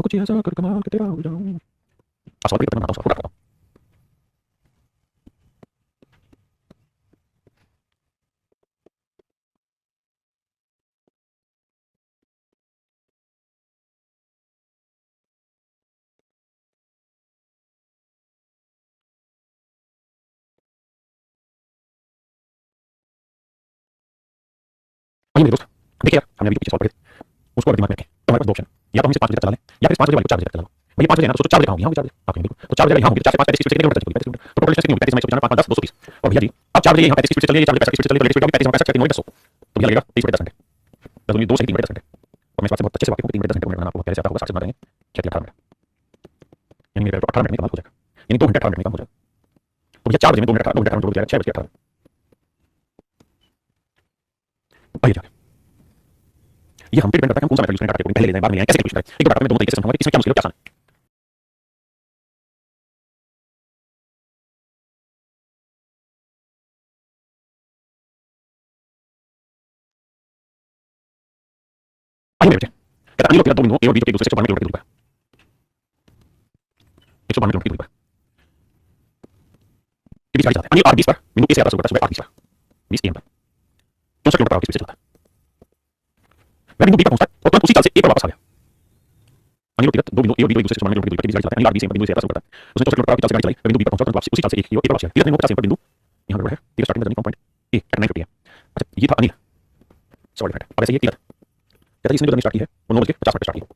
कुछ ऐसा कर कमाल के तेरा हो जाऊं। पासवर्ड भी करना था उसको। वही मेरे दोस्त, देखिए यार हमने अभी पीछे सॉल्व कर उसको अगर दिमाग में रखें तो हमारे पास दो ऑप्शन, या तो हम इसे 5 बजे तक चला लें या फिर 5 बजे वाले को 4 बजे तक चला लो। भाई 5 बजे ना तो 4 बजे कहाँ होंगे, यहाँ होंगे 4 बजे आपके बिल्कुल, तो 4 बजे यहाँ होंगे तो 4 से 5 35 स्पीड से किलोमीटर तक चलेगी, 35 किलोमीटर तो टोटल डिस्टेंस कितनी होगी 35 में 195 5 10 230। और भैया जी अब 4 बजे यहाँ 35 स्पीड से चलिए, 4 बजे 35 स्पीड से चलिए तो लेटेस्ट स्पीड 35 पैंसठ 9 10 तो भैया लगेगा 30 बटे 10 घंटे, 10 दूनी 2 से 3 बटे 10 घंटे। और मैं इस बात से बहुत अच्छे से वाकिफ हूँ, 3 बटे 10 घंटे बनाना आपको पहले से आता होगा, 60 से बनाएंगे 6 18 मिनट, यानी मेरे 18 मिनट में काम हो जाएगा, यानी 2 घंटे 18 मिनट में काम हो जाएगा। तो भैया 4 बजे में 2 मिनट 18 मिनट हो जाएगा 6 बजे 18। आइए ये हम पे डिपेंड करता है हम कौन सा मेथड यूज करें, डाटा को पहले ले जाएं बाद में लें, कैसे कैलकुलेट करें। एक बार मैं दोनों तरीके से समझाऊंगा कि इसमें क्या मुश्किल है क्या आसान है। आइए मेरे बच्चे, कहता अनिल और तेरा 2 बिंदुओं ए और बी जो एक दूसरे से 192 किलोमीटर की दूरी पर 192 किलोमीटर की दूरी पर के बीच गाड़ी चलाता है। अनिल 8:20 पर बिंदु ए से यात्रा शुरू करता है, सुबह 8:20 पर 20 AM पर 64 किलोमीटर की स्पीड से चलता है। वह बिंदु बी पर पहुंचता है और तुरंत उसी चाल से ए पर वापस आ गया। अनिल और तेरा 2 बिंदु ए और बी जो एक दूसरे से 192 किलोमीटर की बीच गाड़ी चलाता है। अनिल 8:20 AM पर बिंदु से यात्रा शुरू करता है, उसने 64 किलोमीटर की चाल से गाड़ी चलाई, वह बिंदु बी पर पहुंचा, तुरंत वापस उसी चाल से ए पर वापस आ गया। तीर ने 50 AM पर बिंदु यहां गड़बड़ है, तीर स्टार्टिंग में journey from point A at 9:50 AM। अच्छा ये था अनिल, सॉरी फ्रेंड, अब ऐसे ये तीर कहता है इसने जो जर्नी स्टार्ट की है वो 9:50 स्टार्ट की है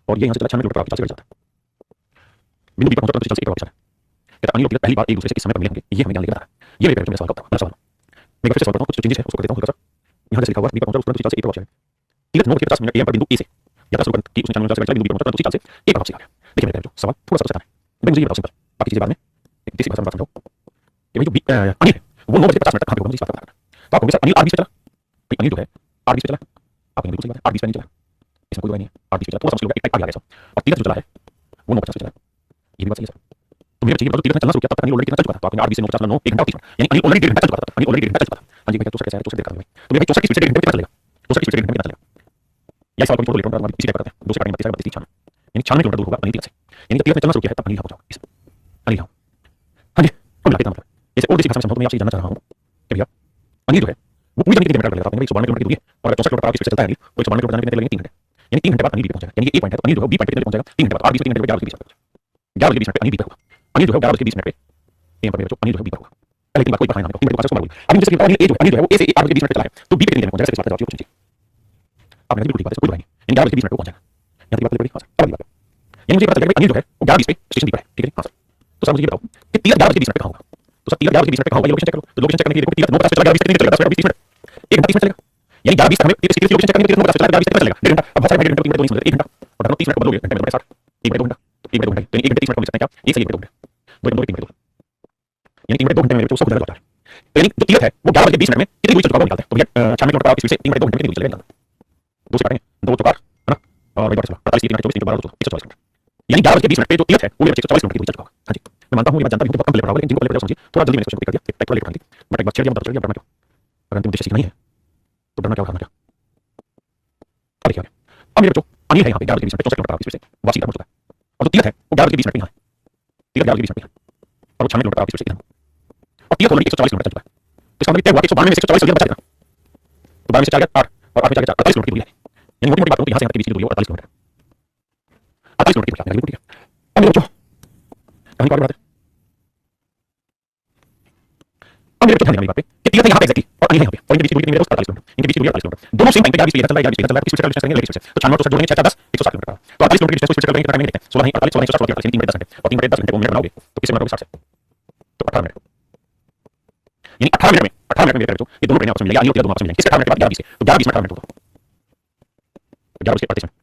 और ये यहां से चला 96 किलोमीटर की चाल से गाड़ी चलाता है। बिंदु बी पर पहुंचा, तुरंत उसी चाल से ए पर वापस आ गया। कहता अनिल और तेरा पहली बार एक दूसरे से इस समय पर मिले होंगे, ये हमें ध्यान लेकर आ रहा है। ये मेरे सवाल का उत्तर है, सवाल मैं फिर से सवाल करता हूं, कुछ चेंजेस है उसको कर देता हूं हल्का सा। यहां जैसे लिखा हुआ बी पर पहुंचा तुरंत उसी चाल से ए पर वापस आ गया। तीर 9:50 AM पर बिंदु ए से यात्रा शुरू की, उसने 96 किलोमीटर बिंदु बी पर पहुंचा, तुरंत उसी चाल से ए पर वापस आ गया। देखिए मेरे जो सवाल थोड़ा सा सताना है, मुझे ये बताओ सिंपल, बाकी चीजें बाद में एक देसी भाषा में बात समझाओ कि भाई जो अनिल है वो 9:50 तक कहां पे होगा, मुझे इस बात का पता है। तो आप कहोगे सर अनिल 8:20 पे चला, भाई अनिल जो है 8:20 पे चला, आप बिल्कुल सही बात है 8:20 पे नहीं चला, इसमें कोई दवाई नहीं है, 8:20 पे चला, थोड़ा सा मुश्किल होगा, एक टाइप आ गया सब। और तीर जो चला है वो 9:50 पे चला, ये भी बात सही है सर। तो मेरे चाहिए बताओ तीर चलना शुरू किया तब तक अनिल ऑलरेडी कितना चल चुका था, तो आपने 8:20 से 9:50 9 1 घंटा 30 मिनट, यानी अनिल ऑलरेडी 1 घंटा चल चुका था, अनिल ऑलरेडी 1 घंटा चल चुका था। हां जी भैया 64 कैसे है, 64 देखा भाई, तो मेरे भाई 64 की स्पीड से 1 घंटे में कितना चलेगा, 64 की स्पीड से 1 घंटे में कितना चलेगा, या सवाल को थोड़ा लेट होगा, इसी टाइप करते हैं, 2 से काटेंगे 32 96, यानी 96 किलोमीटर दूर होगा अनिल तीर से, यानी जब तीर ने चलना शुरू किया है तब अनिल यहां पहुंचा होगा, अनिल यहां। हां जी कुल मिला के मतलब जैसे और देसी भाषा में समझाऊं तो मैं आपसे जानना चाह रहा हूं कि भैया अनिल जो है वो पूरी जर्नी कितने मिनट लगेगा, आपने भाई 192 किलोमीटर की दूरी है और अगर 64 किलोमीटर की स्पीड से चलता है अनिल तो 192 किलोमीटर जाने में लगेंगे 3 घंटे, यानी 3 घंटे बाद अनिल बी पे पहुंचेगा, यानी ये पॉइंट है तो अनिल जो है बी पॉइंट पे कितने पहुंचेगा 3 घंटे बाद, 8:20 से 3 घंटे में 11 बजे के बीच में 11 बजे के बीच में अनिल बी पे होगा। अनिल जो है 11 बजे के बीच मिनट पे एम पर मेरे जो अनिल जो है बी पर होगा, पहले 3 बार कोई पढ़ाई ना करो, 3 बार को मार बोल। अब जैसे कि अनिल ए जो है ए से 8 बजे के बीच मिनट चला है तो बी पे कितने पहुंचेगा, इसके बात जवाब चाहिए। अब मैं बिल्कुल ठीक बात है, कोई पढ़ाई नहीं, 11 बजे के बीच मिनट पे पहुंचेगा, यानी बात बड़ी हां सर, अब बात यानी मुझे पता चल गया अनिल जो है वो 11:20 पे स्टेशन बी पर है, ठीक है हां सर। तो सर मुझे ये बताओ कि तीर 11 बजे के बीच मिनट पे कहां होगा, तो सर तीर 11 बजे के बीच मिनट पे कहां होगा, ये लोकेशन चेक कर लो, तो लोकेशन चेक करने के लिए देखो तीर 9:50 पे चला 11:20 कितने चलेगा, 10 मिनट 1 घंटा 30 मिनट चलेगा, यानी 11:20 हमें तीर की लोकेशन चेक करने के लिए 9:50 चला 11:20 कितना चलेगा 1 घंटा। अब बहुत सारे घंटे 3 घंटे तो नहीं समझ 1 घंटा और अगर 30 मिनट बदलोगे घंटे में 60 1 बटे 2 घंटा, तो 1 बटे 2 घंटे तो 1 घंटे 30 मिनट को लिख सकते हैं क्या, 1 से 1 बटे 2 घंटे 2 बटे 2 यानी 3 बटे 2 घंटे में 100 लौटा है, तो यानी जो तीर है वो 11 बजे 20 मिनट में कितनी दूरी चल चुका है वो निकालते हैं। तो भैया 96 किलोमीटर की स्पीड से 3 बटे 2 घंटे में कितनी दूरी चलेगा, 2 से काटेंगे 2 तो 4 है ना, और वही बात चला 45 3 24 3 12 144 किलोमीटर, यानी 11 बजे 20 मिनट पे जो तीर है वो मेरे 144 किलोमीटर की दूरी चल चुका है। हां जी मैं मानता हूं ये बात जानता हूं बहुत कम लेकर आओ, लेकिन जिनको लेकर समझिए थोड़ा जल्दी मैंने क्वेश्चन को कर दिया, टाइप थोड़ा लेट कर दी, बट एक बात छेड़ दिया मतलब चल गया, डरना क्यों, अगर अंतिम उद्देश्य सीखना ही है तो डरना क्या, भागना क्या। अब देखिए अब मेरे बच्चों अनिल है यहाँ पे 11 बजे 20 मिनट पे 64 किलोमीटर की स्पीड से वापसी पहुंच चुका है, और जो तीर है वो 11 बजे 20 मिनट पे यहाँ है, तीर 11 बजे 20 मिनट पे है और वो 96 किलोमीटर की स्पीड से इधर, और तीर ऑलरेडी 140 किलोमीटर चल चुका है, तो इसका मतलब क्या हुआ कि 192 में से 144 चल गया, बचा कितना, तो 12 में से 4 गया 8 और 8 में 4 गया 48 किलोमीटर की दूरी है, यानी मोटी मोटी बात करूं तो यहाँ से यहाँ के बीच की दूरी है 48 किलोमीटर, 48 किलोमीटर की दूरी है, ठीक है। अब मेरे बच्चों कहानी को आगे बढ़ाते हैं, अब मेरे बच्चों ध्यान देना बात पे कि तीर है यहाँ पे एक्जेक्टली और अनिल है यहाँ पे, और इनके बीच की दूरी कितनी है 48 किलोमीटर, इनके बीच की दूरी 48 किलोमीटर, दोनों सेम टाइम पे 11 स्पीड चल रहा है, 11 स्पीड चल रहा है, किस स्पीड चल रहा है डिस्टेंस करेंगे, लेकिन तो 96 जोड़ेंगे 6 10 160 किलोमीटर का, तो 48 किलोमीटर की डिस्टेंस को स्पीड चल करेंगे कितना टाइम देखते हैं, 16 नहीं 48 16 160 यानी 3 बटे 10 घंटे, और 3 बटे 10 घंटे को मिनट बनाओगे तो किससे बनाओगे 60 से, तो 18 मिनट, यानी 18 मिनट में मेरे बच्चों ये दोनों ट्रेनें आपस में मिलेंगी, अनिल और तीर दोनों आपस में मिलेंगे, किसके 18 मिनट के बाद 11 20 से, तो 11 20 में 18 मिनट होगा, 11 बजे 38 मिनट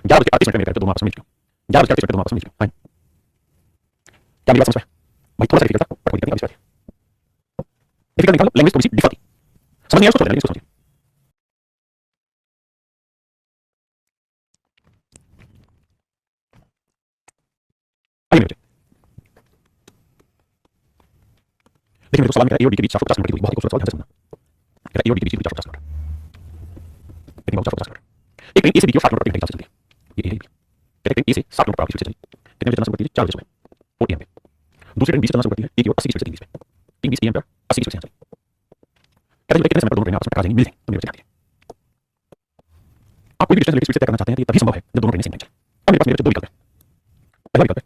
11 बजे 38 मिनट मेरे तो दोनों आपस में मिल गए, 11 बजे 38 मिनट दोनों आपस में मिल गए, हां क्या मेरी बात समझ में भाई, थोड़ा सा डिफिकल्ट था पर कोई दिक्कत नहीं, अब इस बात डिफिकल्ट निकालो, लैंग्वेज थोड़ी सी डिफिकल्ट समझ नहीं आया उसको छोड़ देना, इसको समझिए। आइए मेरे देखिए मेरे सवाल में ए और डी के बीच 450 किलोमीटर की दूरी, बहुत ही खूबसूरत सवाल, ध्यान से सुनना, कहता ए और डी के बीच की दूरी 450 किलोमीटर, कितनी बहुत 450 किलोमीटर, एक ट्रेन ए से बी की ओर 60 किलोमीटर प्रति घंटे की रफ्तार से चलती है। ये कहते हैं ट्रेन ए से 60 किलोमीटर प्रति घंटे से चली, कितने बजे चलना शुरू करती है? 4 बजे सुबह 4 AM पे। दूसरी ट्रेन बी से चलना शुरू करती है ए की ओर 80 की स्पीड से 3 बजे, 3:20 AM पर 80 की स्पीड से चली। कहते हैं कितने समय पर दोनों ट्रेनें आपस में टकरा जाएंगी, मिल जाएंगी, तो मेरे बजे जाती है। आप कोई भी डिस्टेंस रिलेटिव स्पीड से तय करना चाहते हैं तो ये तभी संभव है जब दोनों ट्रेनें सेम टाइम चलें। अब मेरे पास दो विकल्प हैं। पहला विकल्प है,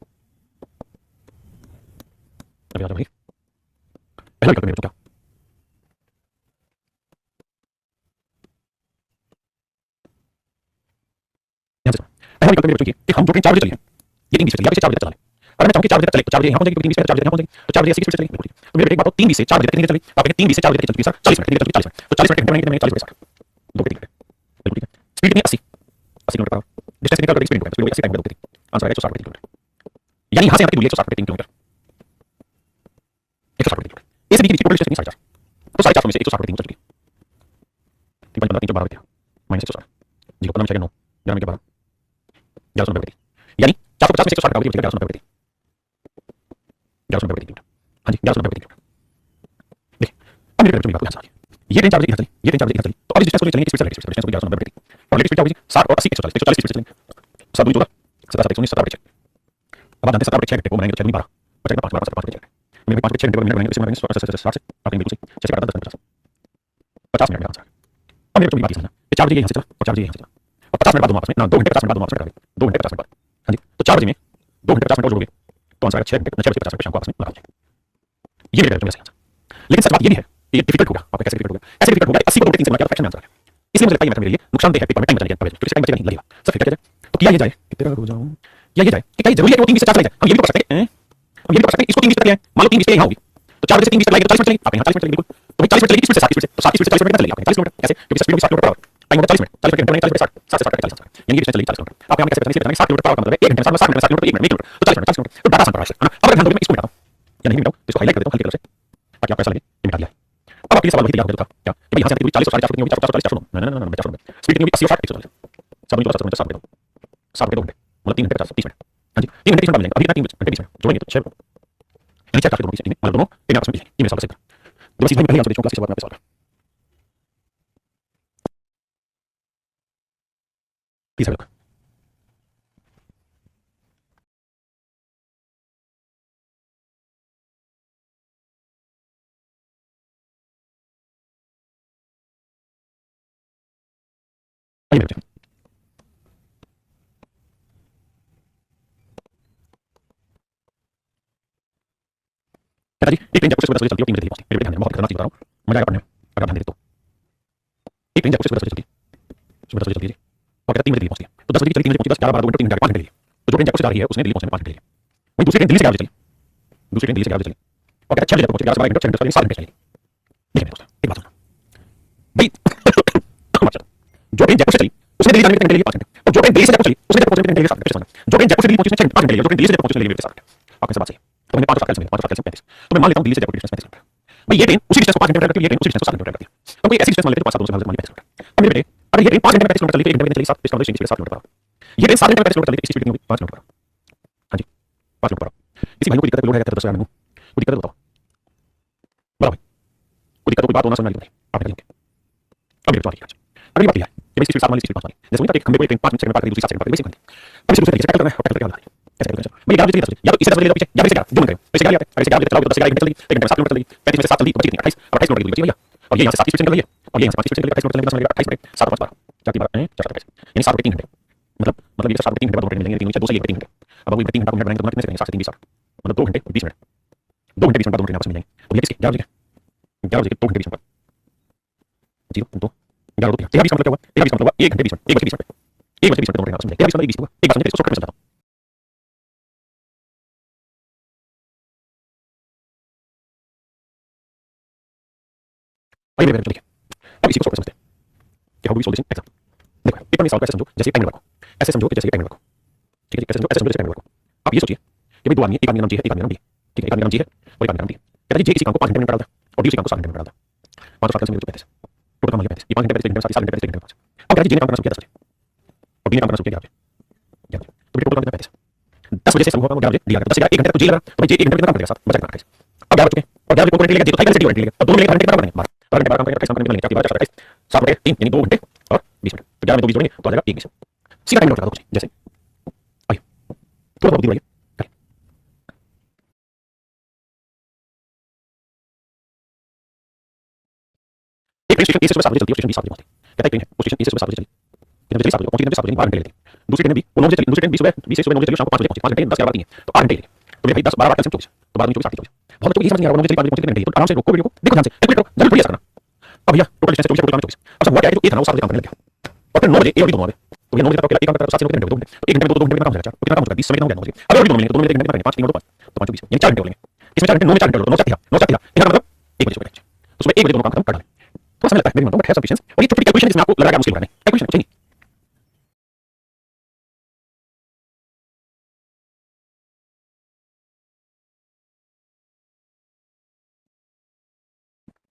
अभी आ जाओ भाई, पहला विकल्प मेरे को क्या, ध्यान से सुनो। पहला विकल्प मेरे को चाहिए कि हम जो ट्रेन 4 बजे चली है ये 3:20 से चली, या 4 बजे तक चला लें। अगर मैं चाहूँ कि 4 बजे तक चले तो 4 बजे यहाँ पहुंचेगी, 3:20 पे 4 बजे यहाँ पहुंचेगी, तो 4 बजे 80 की स्पीड से चलेगी, बिल्कुल ठीक है। तो मेरे बेटे एक बात हो, 3:20 से 4 बजे तक कितनी देर चली? आप कहेंगे 3:20 से 4 बजे तक चलती है सर 40 मिनट, 40 मिनट, तो 40 मिनट घंटे बनेंगे, 40 बजे 60, 2 घंटे, बिल्कुल ठीक है। स्पीड कितनी 80 किलोमीटर पर आवर, डिस्टेंस निकाल कर स्पीड निकाल, स्पीड 80 टाइम में 2 घंटे, आंसर है 160 किलोमीटर। यानी यहाँ से यहाँ तक की दूरी 160 किलोमीटर, 160 किलोमीटर। ए से बी की टोटल डिस्टेंस 4.5, तो 4.5 में से 160 किलोमीटर चल गई। 3 5 15 3 12 माइनस 160, 0 15 9 11 के 12 1190, यानी 450 में से 160 किलोमीटर 1190, 1190 किलोमीटर। हाँ जी 1190 किलोमीटर। देखिए अब मेरे बात ध्यान से ये ट्रेन 4 बजे इधर चली, ये ट्रेन 4 बजे इधर चली, तो अब इस डिस्टेंस को चलेंगे, स्पीड से डिस्टेंस को 1190 और लेटेस्ट स्पीड क्या होगी? 60 और 80 140 140 स्पीड से चलेंगे। 7 2 14 17 19 17 बजे। अब आप जानते हैं 17 बजे 6 घंटे को बनाएंगे तो 6 12 बचेगा 5 12 5 बजे। मेरे 5 6 घंटे को मिनट बनाएंगे, इसमें 60 से आप बिल्कुल सही, 6 से 10 50 50 मिनट में आंसर। अब मेरे को बात समझना, 4 बजे यहाँ से चला और 4 बजे यहाँ से चला और 50 मिनट बाद दोनों आपस में ना 2 घंटे 50 मिनट बाद दोनों आपस में टकरा गए, 2 घंटे 50 मिनट बाद। हाँ जी, तो 4 बजे में 2 घंटे 50 मिनट और जोड़ोगे तो आंसर आएगा 6 घंटे 6 बजे 50 मिनट शाम को आपस में लगा जाएंगे। ये मेरे जैसे आंसर। लेकिन सच बात ये भी है ये डिफिकल्ट होगा, आपका कैसे डिफिकल्ट होगा? ऐसे डिफिकल्ट होगा 80 को 3 से गुणा किया फ्रैक्शन में आंसर है। इसलिए मुझे लगता है ये मेरे लिए नुकसानदेह है, पेपर में टाइम बचेगा, क्योंकि टाइम बचेगा नहीं लगेगा। सब फिर क्या जाए तो किया ये जाए कि तेरा हो जाऊं या ये जाए कि क्या जरूरी है कि वो 3 से 4 चले जाए? हम ये भी कर सकते हैं, हम ये भी कर सकते हैं इसको 3 तक ले आए, मान लो 3 यहाँ होगी तो 4 बजे से 3 तक लाएंगे तो 40 मिनट चलेगी, आप यहाँ 40 मिनट चलेगी, बिल्कुल तो भाई 40 मिनट चलेगी स्पीड से 60 स्पीड से, तो 60 स्पीड से 40 मिनट चलेगी, आप 40 किलोमीटर कैसे? क्योंकि speed 60 kilometre per hour, time होगा 40 मिनट, 40 मिनट घंटे 40 60 से 60 40 यानी ये चलेगी 40 किलोमीटर। आप यहाँ कैसे बताएंगे 60 किलोमीटर पर आवर का मतलब है 1 घंटे में 60 मिनट 60 किलोमीटर 1 मिनट 1 किलोमीटर तो 40 मिनट 40 किलोमीटर, तो डाटा आसान पड़ा है ना। अब अगर ध्यान दोगे मैं इसको मिटाता हूं या नहीं मिटाऊं तो इसको हाईलाइट कर देता हूं हल्की तरह से ताकि आपको ऐसा लगे कि मिटा दिया है। अब आपके लिए सवाल वही तैयार हो गया क्या कि भाई यहाँ से दूरी 40 और 40 कितनी होगी? 40 40 40 ना ना ना 50 स्पीड कितनी होगी? 80 और 60 140 सब मिला 70 60 60 घंटे मतलब 3 घंटे 50 30 मिनट। हाँ जी 3 घंटे 30 मिनट मिलेंगे, अभी 3 घंटे 20 मिनट जोड़ेंगे तो 6 यानी 4 दोनों की मतलब दोनों इन आपस में मिलेंगे। ये मेरा सवाल है। दो चीजें पहले आंसर देखो क्लास के बाद में सवाल तीसरा लोग आइए मेरे बच्चे पिताजी एक ट्रेन जयपुर से सुबह चलती है 3 बजे पहुंचती है। मेरे ध्यान में बहुत खतरनाक चीज बता रहा हूं, मजा आएगा पढ़ने में अगर ध्यान दे तो। एक ट्रेन जयपुर से सुबह चलती है, सुबह चलती है और कहता 3 बजे पहुंचती है, तो 10 बजे चली 3 बजे पहुंची, 10 11 12 2 घंटे 3 घंटे 5 घंटे लिए, तो जो ट्रेन जयपुर से जा रही है उसने दिल्ली पहुंचने में 5 घंटे लिए। वहीं दूसरी ट्रेन दिल्ली से 11 बजे चली, दूसरी ट्रेन दिल्ली से 11 बजे चली और कहता 6 बजे पहुंची, 11 12 घंटे 6 घंटे 7 घंटे चली। देखिए दोस्तों एक बात सुनो भाई जो ट्रेन जयपुर से चली उसने दिल्ली जाने में कितने घंटे लिए? 5 घंटे, और जो ट्रेन दिल्ली से जयपुर चली उसने जयपुर पहुंचने में कितने घंटे लिए? 7 घंटे। जो ट्रेन जयपुर से दिल्ली पहुंची उसने 6 घंटे 5 घंटे लिए, जो ट्रेन दिल्ली से जयपुर पहुंची उसने 7 घंटे। आपके से बात सही है, तो मैंने 5 और 7 कैंसिल 5 और 7 कैंसिल 35, तो मैं मान लेता हूं दिल्ली से जयपुर की डिस्टेंस 35 किलोमीटर। भाई ये ट्रेन उसी डिस्टेंस को 5 घंटे में करती है, ये ट्रेन उसी डिस्टेंस को 7 घंटे में करती है, तो कोई ऐसी डिस्टेंस मान लेते हैं 5 7 2 से मान लेते हैं 35 किलोमीटर। अब मेरे बेटे अगर ये ट्रेन 5 घंटे में 35 किलोमीटर चली तो 1 घंटे में चली 7 इसका मतलब स्पीड 7 किलोमीटर पर आवर। ये ट्रेन 7 घंटे में 35 किलोमीटर चली तो इसकी स्पीड कितनी होगी? 5 किलोमीटर पर आवर। हां जी 5 किलोमीटर पर आवर। किसी भाई को दिक्कत है, लोड है, 10 में कोई दिक्कत है बताओ, बोलो भाई कोई दिक्कत कोई बात होना समझ नहीं आप निकलेंगे। अब मेरे बात है अगली बात यह है कि भाई स्पीड 7 वाली स्पीड 5 वाली जैसे होता है एक खंबे को एक ट्रेन 5 सेकंड में पार करेगी, दूसरी 7 सेकंड पर करेगी, अब इसे दूसरे तरीके से टैकल करना है और टैकल करके आगे कैसे करेंगे? भाई 11 बजे चली 10 बजे या तो इसे 10 बजे ले लो पीछे या इसे 11 दोनों करें, इसे 11 अगर इसे 11 बजे चलाओगे तो 10 11 घंटे चलेगी, 1 घंटे में 7 किलोमीटर चलेगी, 35 में से 7 चली तो बची कितनी? 28 और 28 किलोमीटर बची भैया, और ये यहाँ से 7 की स्पीड से निकल रही है और ये यहाँ से 5 की स्पीड से निकल रही है, 28 मिनट चलेगी 10 मिनट 28 मिनट 7 5 12 4 3 12 4 27 यानी 7 3 घंटे मतलब ये 7 3 घंटे बाद दोनों ट्रेन मिलेंगे, लेकिन 2 से 3 घंटे। अब वो 3 घंटा को मिनट बनाएंगे तो कितने से करेंगे? 7 से 3 20 मतलब 2 घंटे 20 मिनट 2 घंटे 20 मिनट बाद दोनों ट्रेन आपस में मिलेंगे। तो ये किसकी 11 बजे 11 बजे 2 घंटे 20 मिनट बाद 0 2 11 2 13 20 का मतलब क्या हुआ? 13 20 का मतलब हुआ 1 घंटे 20 मिनट 1 बजे 20 मिनट 1 बजे 20 मिनट दोनों ट्रेन आपस में 13 20 20 हुआ। एक बात समझिए इसको शॉर्टकट में समझाता हूं। आइए मेरे देखिए अब इसी को शॉर्टकट समझते हैं कि how do we solve this in example. देखो पेपर में सॉल्व कैसे समझो जैसे टाइम रखो, ऐसे समझो कि जैसे टाइम रखो, ठीक है? कैसे समझो ऐसे समझो जैसे टाइम रखो। आप ये सोचिए कि भाई दो आदमी, एक आदमी का नाम जी है, एक आदमी का नाम बी है, ठीक है? एक आदमी का नाम जी है और एक आदमी का नाम बी है। कहता है जी इसी काम को 5 घंटे में निकालता है और बी उसी काम को 7 घंटे में निकालता है। 5 और 7 कैंसिल हो जाए 35 टोटल काम हो गया 35, ये 5 घंटे 35 घंटे 7 घंटे 35 घंटे 5। अब कहता है जी ने काम करना शुरू किया 10 बजे और बी ने काम करना शुरू किया 11 बजे, तो टोटल काम 35 10 बजे से शुरू होगा 11 बजे दिया 10 से 1 घंटे तक जी लगा तो भाई जी 1 घंटे में काम करेगा 7 बचा कितना 28। अब 11 बज चुके और 11 बजे को लेगा जी तो थाई कैसे लेगा, अब दोनों मिलेंगे घंटे बराबर बनेंगे 12 घंटे 12 काम करेंगे 28 काम करने मिलेंगे क्या 12 28 7 बटे 3 यानी 2 घंटे और 20 मिनट। तो 11 में 2 20 जोड़ेंगे तो आ जाएगा 1 20। सीधा टाइम नोट लगा दो कुछ जैसे आइए थोड़ा बहुत बुद्धि बढ़ाइए। एक ट्रेन स्टेशन ए से सुबह 7 बजे चलती है, स्टेशन 20 7 बजे पहुंचती है। कहता है ट्रेन है वो स्टेशन ए से सुबह 7 बजे चली, कितने बजे चली 7 बजे पहुंची, कितने बजे 7 बजे 12 घंटे लेती है। दूसरी ट्रेन भी वो 9 बजे चली, दूसरी ट्रेन 20 सुबह 20 से सुबह 9 बजे चली, शाम को 5 बजे पहुंची, 5 घंटे 10 11 12 3 है तो 8 घंटे लेती है। तो भाई 10 12 8 24 तो 12 24 8 24 बहुत बच्चों को ये समझ नहीं आ रहा 9 बजे चली 5 बजे पहुंची कितने घंटे, तो आराम से रोको वीडियो को देखो ध्यान से कैलकुलेट करो, जल्दी थोड़ी ऐसा करना। अब भैया टोटल डिस्टेंस 24 24 अब सब हुआ क्या है, जो ए था ना वो 7 बजे काम करने लग गया और फिर 9 बजे ए और 2 आ गए, तो ये 9 बजे तक एक काम करता है 7 से 9 घंटे 2 घंटे, तो 1 घंटे में 2 घंटे में काम हो जाएगा, तो कितना काम हो जाएगा 20 समय कितना हो गया 9 बजे। अब और 2 मिलेंगे तो 2 मिनट 1 घंटे में 5 3 और 5 तो 5 20 यानी 4 घंटे हो लेंगे, इसमें 4 घंटे 9 में 4 घंटे हो 9 7 9 7 इसका मतलब 1 बजे सुबह, तो सुबह 1 बजे दोनों काम खत्म कर डालें। थोड़ा समय लगता है मेरी मानता हूं, बट है सब पेशेंस और ये छोटी कैलकुलेशन इसमें आपको लगा मुश्किल हो रहा है कैलकुलेशन चाहिए।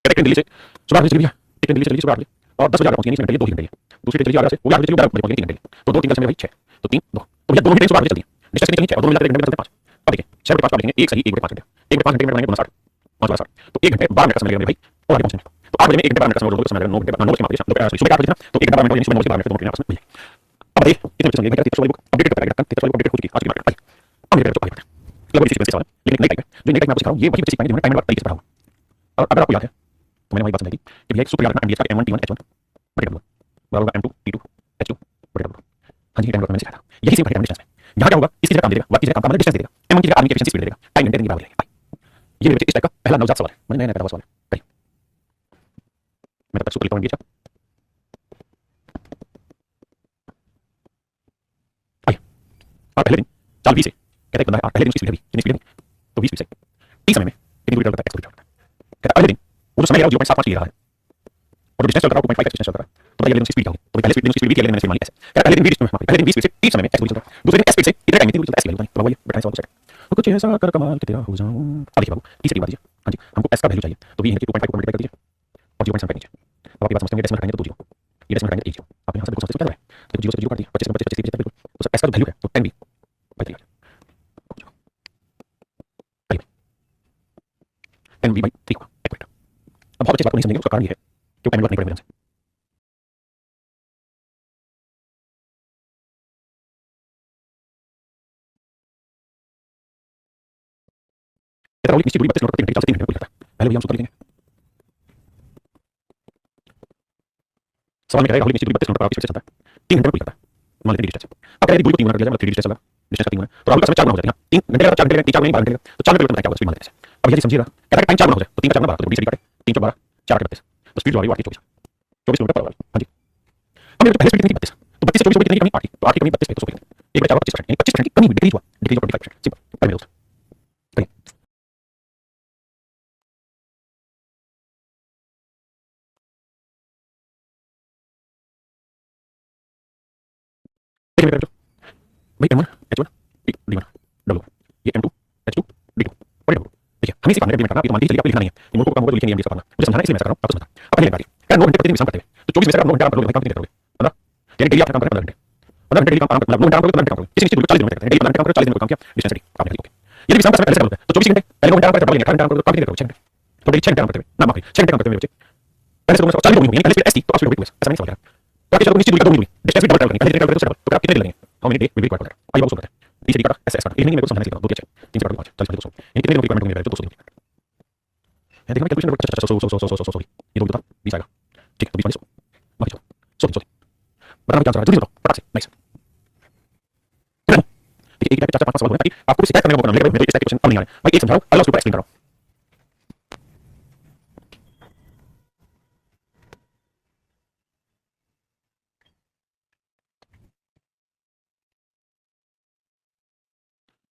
एक ट्रेन दिल्ली से सुबह 8 बजे चली भैया, एक ट्रेन दिल्ली से सुबह 8 बजे और 10 बजे आगरा पहुंची, इसमें घंटे 2 घंटे है। दूसरी ट्रेन चली आगरा से वो 8 बजे चली 11 बजे पहुंची 3 घंटे, तो 2 3 10 में भाई 6 तो 3 2 तो भैया दोनों ही ट्रेन सुबह 8 बजे चलती है, डिस्टेंस कितनी चाहिए 6 और दोनों मिलाकर 1 घंटे में चलते हैं 5। अब देखिए 6 बजे 5 लिखेंगे 1 सही 1 बजे 5 घंटे, 1 बजे 5 घंटे में बनाएंगे 60 5 12 60 तो 1 घंटे 12 मिनट का समय लगेगा भाई और आगे पहुंचने में। तो 8 बजे में 1 घंटे 12 मिनट का समय रोको, समय लगेगा 9 घंटे 9 बजे सुबह 8 बजे ना, तो 1 घंटा 12 मिनट यानी सुबह 9 बजे 12 मिनट दोनों ट्रेन आपस में मिल जाएगी। अब बताइए कितने बजे चलेंगे भैया, 300 अपडेट करता है, 300 अपडेट हो चुकी है आज की मार्केट आई। अब मेरे तो लगभग इसी सीक्वेंस से सवाल है, लेकिन नई टाइप है जो नई टाइप मैं आपको सिखा रहा हूं, ये वही बच्चे सीख पाएंगे जिन्होंने टाइम तरीके से पढ़ा हुआ। और अगर आपको याद है तो मैंने वही बात समझाई थी कि भैया सूत्र याद रखना, एमडीएच का M1 T1 H1 बटे W बराबर होगा M2 T2 H2 बटे W। हां जी टाइम मैंने सिखाया था, यही सेम टाइम डिस्टेंस में यहां क्या होगा, इसकी जगह काम दे देगा, बाकी जगह काम का मतलब डिस्टेंस दे देगा, M1 की जगह आदमी की एफिशिएंसी स्पीड दे देगा, टाइम घंटे की बराबर है। ये मेरे बच्चे इस टाइप का पहला नवजात सवाल है, मैंने नया सवाल है करिए। मैं तब सूत्र लिखता हूं एमडीएच का आइए। और पहले दिन चाल 20 से कहता है बंदा है पहले दिन उसकी स्पीड है कितनी स्पीड है तो 20 से 30 समय में कितनी दूरी तक एक्स दूरी चलता है। कहता पहले दिन वो जो समय है 0.75 ले रहा है और डिस्टेंस चल रहा है 2.5 डिस्टेंस चल रहा है, तो पहले दिन उसकी स्पीड क्या होगी, तो पहले स्पीड उसकी स्पीड अगले दिन मैंने मान ली ऐसे। कहता पहले दिन 20 में पहले दिन 20 स्पीड से 30 समय में एक्स दूरी चल रहा है, दूसरे दिन एस स्पीड से इतने टाइम में दूरी चलता है एस वैल्यू तो वही बैठाएं सवाल तो कुछ ऐसा कर कमाल के तेरा हो जाऊं। अब देखिए बाबू 30 की बात दीजिए, हां जी हमको एस का वैल्यू चाहिए तो v 2.5 को मल्टीप्लाई कर दीजिए और 0.75 नीचे। अब आपकी बात समझते हैं डेसिमल हटाएंगे तो 2 0 ये डेसिमल हटाएंगे 1 0, आप यहां से बिल्कुल समझ सकते हैं देखो 0 से 0 काट दिया 25 में 25 बिल्कुल, तो एस का वैल्यू है तो 10 v बाई 3 10 v बाई 3 होगा एक्यूरेट। अब बहुत अच्छी बात को नहीं समझेंगे, उसका कारण ये है कि टाइम वर्क नहीं करेंगे। निश्चित दूरी 32 किलोमीटर प्रति घंटे 3 घंटे में पूरी करता है। पहले भैया हम सूत्र लिखेंगे, सवाल में कहेगा निश्चित दूरी 32 किलोमीटर प्रति घंटे चलता है 3 घंटे में पूरी करता है, मान लेते हैं डिस्टेंस। अब कह रहे दूरी को 3 गुना कर दिया जाए मतलब 3 डिस्टेंस चला डिस्टेंस का 3 गुना, तो राहुल का समय 4 गुना हो जाएगा 3 घंटे का 4 घंटे 4 गुना 12 घंटे तो 4 घंटे क्या होगा स्पीड मान लेते हैं। अब यदि समझिएगा कहता है टाइम 4 गुना हो जाए तो 3 का 4 गुना 12 तो 20 से काटे 3 4 12 4 8 32 तो स्पीड जो आ रही है 8 24 किलोमीटर पर आवर। हां जी अब मेरे पहले स्पीड कितनी 32 तो 32 से 24 कितनी कमी 8 तो 8 की कमी 32 पे तो 1 एक बचा 25% यानी 25% की कमी हुई डिक्रीज हुआ, डिक्रीज ऑफ 25% सिंपल पहले मेरे दोस्त कहिए। देखिए मेरे बच्चों भाई M1 H1 D1 W ये M2 H2 D2 और W। देखिए हम इसी पाने का करना, अभी तो मान लीजिए आपको लिखना नहीं है, ये मूल को काम होगा तो लिखेंगे एमडी से करना, मुझे समझाना इसलिए मैं कर रहा हूं आपको समझाता। अब पहले बात क्या 9 घंटे प्रतिदिन विश्राम करते हैं तो 24 में से अगर 9 घंटे आप करोगे काम कितने करोगे 15 यानी डेली आप काम करें 15 घंटे 15 घंटे डेली काम मतलब 9 घंटे काम करोगे 15 घंटे काम करोगे किसी निश्चित दूरी 40 दिन में करते हैं डेली 15 घंटे काम करोगे 40 दिन में काम किया डिस्टेंस रेडी काम नहीं ओके। यदि विश्राम का समय पहले से कम होता है तो 24 घंटे पहले 9 घंटे काम करते हैं 18 घंटे काम करोगे काम कितने करोगे 6 घंटे तो डेली 6 घंटे काम करते हैं ना माफी 6 घंटे काम करते हैं मेरे बच्चे पहले से 40 दिन होगी पहले स्पीड एस थी तो आप स्पीड होगी ऐसा नहीं समझ रहा तो आप चलो निश्चित दूरी का 2 दूरी डिस्टेंस भी डबल करेंगे पहले डबल करेंगे तो आप कितने दिन लगेंगे how many day will be required for that आइए बाबू सुनते हैं 30 का एस एस का ये नहीं मेरे को समझाने के लिए 2 के 6 3 से 5 40 200 यानी कितने दिन रिक्वायरमेंट होंगे मेरे 200 दिन है देखो कैलकुलेशन नंबर 100 ये दो बता 20 आएगा ठीक है तो 20 बाकी चलो 100 बताना क्या चल रहा है जल्दी बताओ फटाक से नाइस ठीक है। एक टाइप के 4 5 सवाल होंगे ताकि आपको शिकायत करने का मौका ना मिले मेरे इस टाइप के क्वेश्चन अब नहीं आ रहे हैं भाई एक समझाओ अगला उसके ऊपर एक्सप्लेन करो।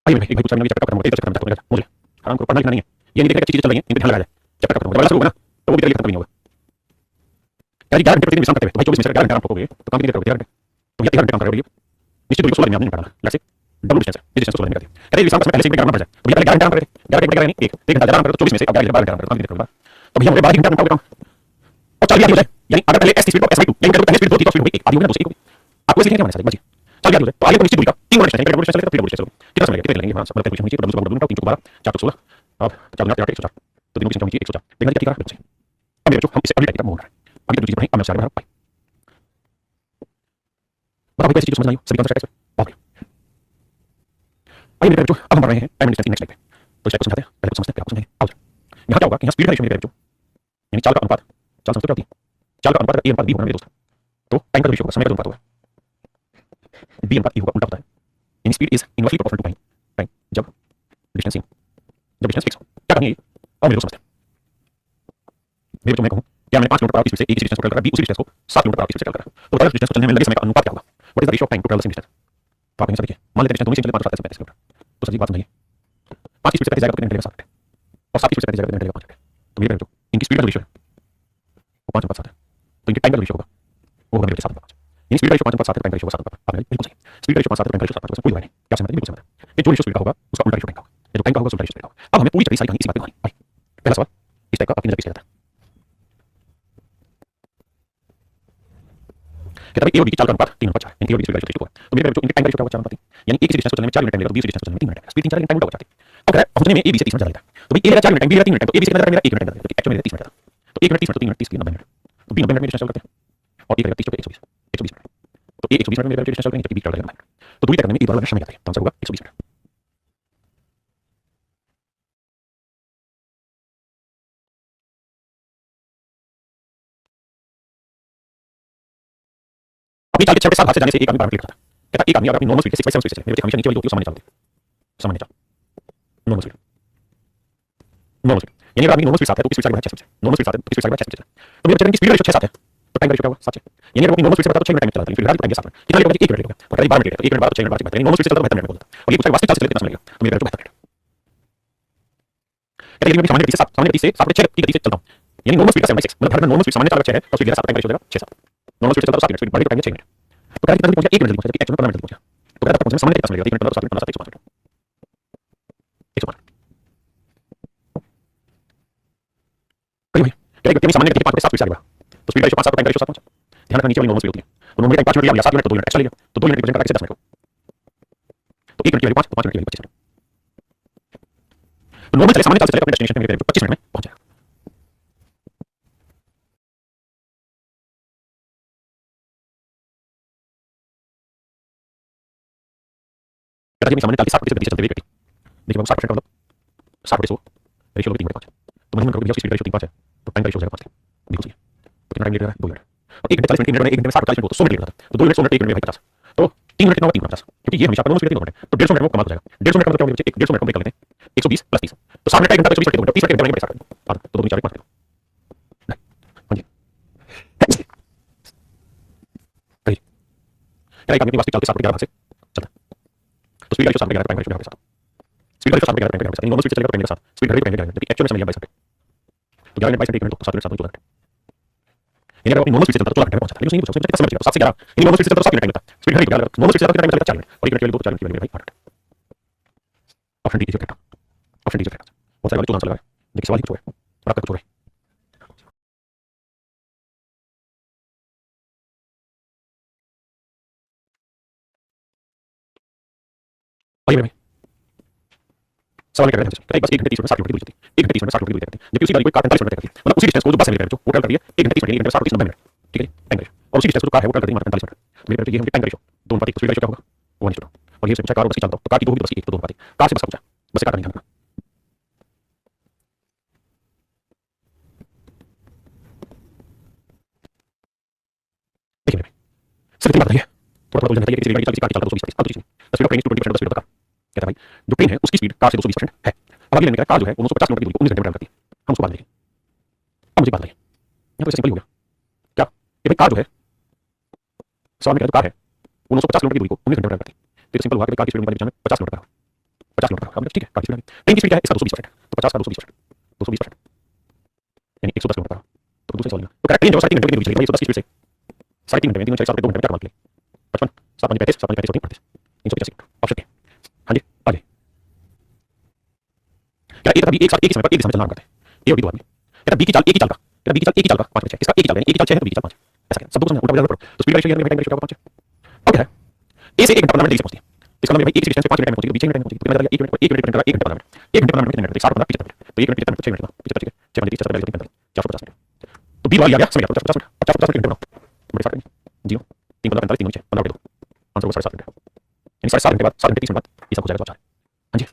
आइए भाई एक भाई पूछा मैंने चैप्टर खत्म हो गया चैप्टर खत्म हो गया मुझे आराम करो पढ़ना लिखना नहीं है ये नहीं देखना अच्छी चीजें चल रही हैं इन पे ध्यान लगाया जाए चैप्टर खत्म हो गया वाला शुरू होगा ना तो वो भी खत्म नहीं होगा यार 11 घंटे प्रतिदिन विश्राम करते हैं तो भाई 24 में से 11 घंटे आप करोगे तो काम कितने करोगे 13 घंटे तो भैया 13 घंटे काम करोगे निश्चित दूरी को 16 दिन में आपने निकालना लेट्स से डबल डिस्टेंस है डिस्टेंस 16 दिन करते हैं अरे विश्राम का समय पहले से करना पड़ जाए तो भैया पहले 11 घंटे काम करे 11 घंटे नहीं एक घंटा ज्यादा काम करे तो 24 में से आप 12 घंटे काम कितने करोगे तो भैया मुझे 12 घंटे काम करोगे और 40 हो जाए यानी अगर पहले एस स्पीड को एस 2 यानी पहले स्पीड 2 की स्पीड 1 आधी होगी ना दूसरी को आपको इसलिए क्या होना चाहिए बस 40 हो जाए तो आगे तो निश्चित दूरी का 3 डिस्टेंस है डिस्टेंस चलेगा 3 डिस्टेंस कितना समय लगेगा कितने लगेंगे हां सब कैलकुलेशन होनी चाहिए डबल डबल 3 12 4 16 अब 4 4 104 तो तीनों की संख्या होगी 104 देखना क्या कर रहा है अब मेरे जो हम इसे अगली टाइप का मोड़ रहा है अगली दूसरी बढ़ाएं अब मैं 4 बढ़ा पाई मतलब कोई ऐसी चीज समझ नहीं हो सभी कॉन्सेप्ट है बहुत बढ़िया। आइए मेरे बच्चों अब हम बढ़ रहे हैं time and distance next slide पे। तो इस समझाते हैं पहले कुछ समझते हैं फिर आपको समझाएंगे। आओ यहाँ क्या होगा कि यहाँ स्पीड का रेशियो मेरे बच्चों यानी चाल का अनुपात चाल समझते हो क्या होती है चाल का अनुपात अगर a अनुपात b होगा मेरे दोस्त तो टाइम का रेशियो होगा समय का अनुपात होगा b अनुपात e होगा उल्टा होता है यानी speed is inversely proportional to time time जब डिस्टेंस सेम जब डिस्टेंस फिक्स हो क्या करनी है और मेरे दोस्त समझते हैं। मेरे बच्चों मैं कहूँ क्या मैंने 5 किलोमीटर पर आवर की स्पीड से एक ही डिस्टेंस को ट्रैवल करा b उसी डिस्टेंस को 7 किलोमीटर पर आवर की स्पीड से ट्रैवल करा तो टोटल डिस्टेंस को चलने में लगे समय का अनुपात क्या होगा what is the ratio of time to travel the same distance. तो आप यहाँ से देखिए मान लेते हैं दोनों सेम चले 5 किलोमीटर तो सभी बात समझिए 5 की स्पीड से जाएगा तो कितने घंटे लगेगा 7 घंटे और 7 की स्पीड से जाएगा तो कितने घंटे लगेगा 5 घंटे। तो मेरे बच्चों इनकी स्पीड का रेशियो है वो 5 अनुपात 7 है तो इनके टाइम का रेशियो होगा वो होगा मेरे 7 अनुपात 5 यानी स्पीड का रेशियो 5 अनुपात 7 है टाइम का रेशियो 7 अनुपात 5 आपने बिल्कुल सही स्पीड का रेशियो 5 7 टाइम का रेशियो 7 कोई बात नहीं क्या समझ बिल्कुल समझ ये जो रेशियो स्पीड का होगा उसका उल्टा रेशियो टाइम का होगा ये जो टाइम का होगा उसका उल्टा रेशियो स्पीड का होगा। अब हमें पूरी चीज सारी कहानी इसी बात पे कहानी आइए पहला सवाल इस टाइप का आपकी नजर किस जाता है कहता है ए और बी की चाल का अनुपात 3 अनुपात 4 यानी ए और बी की स्पीड का रेशियो 3 होगा तो मेरे बच्चों इनके टाइम का रेशियो क्या होगा 4 अनुपात 3 यानी एक ही डिस्टेंस को चलने में 4 मिनट टाइम लगेगा तो 20 डिस्टेंस को चलने में 3 मिनट लगेगा स्पीड 3 4 टाइम उल्टा हो जाती है। अब कह रहा है अब में ए बी से 30 मिनट ज्यादा लगता है तो भाई ए लगा 4 मिनट टाइम बी लगा 3 मिनट टाइम तो ए बी से कितना मेरा 1 मिनट लगता है एक्चुअली मेरा 30 मिनट था तो 1 मिनट 30 मिनट 3 मिनट 30 90 मिनट तो बी 90 मिनट में डिस्टेंस चल करते हैं और ए करेगा 30 120 120 मिनट तो ए 120 मिनट में मेरा डिस्टेंस चल करेंगे जबकि बी ट्रैवल करेगा 90 मिनट तो दूरी तय करने में ए द्वारा समय आता है तो आंसर होगा 120 मिनट। अपनी चाल के 6 के साथ हाथ से जाने से एक आदमी पैरामीटर लिखता है कहता एक आदमी अगर अपनी नॉर्मल स्पीड से 6 बाय 7 स्पीड से चले मेरे हमेशा नीचे वाली होती है सामान्य चाल होती है सामान्य चाल नॉर्मल स्पीड यानी अगर आदमी नॉर्मल स्पीड साथ है तो स्पीड साइड में 6 स्पीड नॉर्मल स्पीड साथ है तो स्पीड साइड में 6 स्पीड तो मेरे चरण की स्पीड का रेशियो 6 7 है तो टाइम का रेशियो क्या होगा 7 यानी अगर अपनी नॉर्मल स्पीड से बताता तो 6 मिनट टाइम चलाता है फिर गाड़ी टाइम के साथ में कितना लेगा 1 मिनट होगा और गाड़ी 12 मिनट है तो 1 मिनट बाद 6 मिनट बाद यानी नॉर्मल स्पीड से चलता है 72 मिनट बोलता है और ये पूछा वास्तविक चाल से चलते कितना समय लगेगा तो मेरे को 72 मिनट कहते हैं यदि मैं सामान्य गति से 7 की गति से चलता हूं यानी नॉर्मल स्पीड का 7/6 मतलब हर नॉर्मल स्पीड सामान्य चाल का 6 है तो स्पीड 7 टाइम का रेशियो देगा 6 7 नॉर्मल स्पीड चलता है 7 मिनट स्पीड बढ़े तो टाइम 6 मिनट तो गाड़ी कितना जल्दी पहुंचा 1 मिनट जल्दी पहुंचा एक्चुअली 15 मिनट जल्दी पहुंचा तो कहता है पहुंचने में सामान्य कितना समय लगेगा 1 मिनट बाद 7 मिनट 105 मिनट 105 कहीं भाई क्या व्यक्ति सामान्य गति 5 के साथ स्पीड से आगे बढ़ा तो स्पीड का रेशियो 5 7 टाइम का रेशियो 7 पहुंचा ध्यान रखना नीचे वाली नॉर्मल स्पीड होती है तो नॉर्मल टाइम 5 मिनट लिया 7 मिनट तो 2 मिनट एक्स्ट्रा लिया तो 2 मिनट की वजह से 10 मिनट तो 1 मिनट की वैल्यू 5 तो 5 मिनट की वैल्यू 25 मिनट तो नॉर्मल चले सामान्य चाल से चलेगा अपने डेस्टिनेशन पे मेरे 25 मिनट में पहुंच जाएगा। कहता है सामान्य चाल की 60% गति से चलते हुए व्यक्ति देखिए बाबू 60% का मतलब 60/100 रेशियो 3/5 तो मन करोगे स्पीड रेशियो 3/5 है तो टाइम का रेशियो हो जाएगा 5 बिल्कुल सही है तो कितना टाइम लगेगा 2 मिनट और 1 घंटे 40 मिनट 1 घंटे में 60 40 मिनट तो 100 मिनट लगता है तो 2 मिनट 100 मिनट 1 घंटे में 50 तो 3 मिनट कितना होगा 3 50 क्योंकि ये हमेशा नॉर्मल स्पीड 3 मिनट तो 150 मिनट में कमाल हो जाएगा 150 मिनट का मतलब क्या होगा 150 मिनट को ब्रेक कर लेते हैं 120 + 30 तो 60 मिनट 1 घंटा 120 मिनट 30 मिनट के ब्रेक कर तो 2 4 5 हां जी सही क्या एक आदमी वास्तविक चाल के 7 भाग से चलता तो speed ratio 7 11 time ratio 7 speed ratio 7 11 time ratio 7 normal speed चलेगा टाइम के साथ स्पीड घड़ी टाइम जबकि एक्चुअल समय 22 मिनट तो 11 मिनट 22 मिनट तो 7 मिनट 7 14 मिनट यानी अगर अपनी नॉर्मल स्पीड से चलता तो 14 घंटे में पहुंचता है लेकिन नहीं पूछो कितना समय लगेगा 7 से 11 यानी नॉर्मल स्पीड से चलता तो 7 मिनट टाइम लगता है स्पीड घड़ी नॉर्मल स्पीड से चलता कितना टाइम लगेगा 4 मिनट और 1 मिनट के लिए 2 4 मिनट के लिए भाई 8 option D is correct option D is correct बहुत सारे वाले 14 आंसर लगा है देखिए सवाल ही कुछ है और आपका कुछ हो रहा है आइए भाई सवाल क्या कर रहे हैं एक बस 1 घंटे 30 मिनट 60 किलोमीटर की दूरी चलती है 1 घंटे 30 मिनट 60 किलोमीटर की दूरी तय करती है जबकि उसी गाड़ी कोई कार 45 मिनट तय करती है मतलब उसी डिस्टेंस को जो बस है मेरे जो वो ट्रैवल करती है 1 घंटे 30 मिनट 1 घंटे 60 90 मिनट ठीक है टाइम रेशियो और उसी डिस्टेंस को जो कार है वो ट्रैवल करती है 45 मिनट तो मेरे ये हम टाइम रेशियो 2 अनुपात 1 स्पीड रेशियो क्या होगा 1:2 और ये से कार और बस की चलता तो कार की 2 होगी बस की 1 तो 2 अनुपात 1 कार से बस का पूछा बस से कार नहीं जाना देखिए भाई सिर्फ इतनी बात है थोड़ा थोड़ा उलझन है किसी गाड़ी चलती कार की चलता 220 अब तो speed of train 20% speed of car कहता है भाई जो ट्रेन है उसकी स्पीड कार से 220% है अब अगले लेने का कार जो है 950 किलोमीटर की दूरी को 19 घंटे में ट्रैवल करती है हम उसको बात लेंगे अब मुझे बात लगी यहाँ तो सिंपल ही हो गया क्या ये भाई कार जो है सवाल में कह रहा कार है वो 950 किलोमीटर की दूरी को 19 घंटे में ट्रैवल करती है तो सिंपल हुआ कि कार की स्पीड में 50 किलोमीटर पर 50 किलोमीटर अब ठीक है कार की स्पीड ट्रेन की स्पीड क्या है इसका 220% तो 50 का 220% यानी 110 किलोमीटर तो दूसरे सवाल में तो करेक्ट ट्रेन जो 3 घंटे की दूरी चलेगी भाई 110 की स्पीड से 3.5 घंटे में 3 4 2 घंटे में क्या मान ले 55 7 5 35 7 5 35 385 ऑप्शन ए हाँ जी आगे क्या एक तभी एक साथ एक ही समय पर एक दिशा में चलना करते हैं ए और बी दो आदमी कहता बी की चाल एक ही चाल का कहता बी की चाल एक ही चाल का 5 में 6 इसका एक ही चाल है एक ही चाल 6 है तो बी की चाल 5 ऐसा क्या सब कुछ समझ उल्टा बराबर पढ़ो तो स्पीड रेशियो यानी टाइम रेशियो क्या होगा 5 अब क्या है ए से 1 घंटा 15 मिनट जल्दी पहुंचती है इसका मतलब भाई एक डिस्टेंस पे 5 मिनट टाइम पहुंचेगी बीच में टाइम पहुंचेगी तो कितना लगेगा 1 मिनट 1 मिनट 1 घंटे 15 मिनट 1 घंटे 15 मिनट 1 घंटे 60 15 75 तो 1 मिनट 75 6 मिनट 75 ठीक है 6 मिनट 30 40 45 मिनट तो बी वाली आ गया समय 50 मिनट 50 मिनट घंटे बनाओ बड़े सारे 0 3 15 45 3 नीचे 15 दो लगभग 7.5 घंटे, यानी 7.5 घंटे बाद 7 घंटे 30 मिनट बाद ये सब हो जाएगा। तो अच्छा है। हाँ जी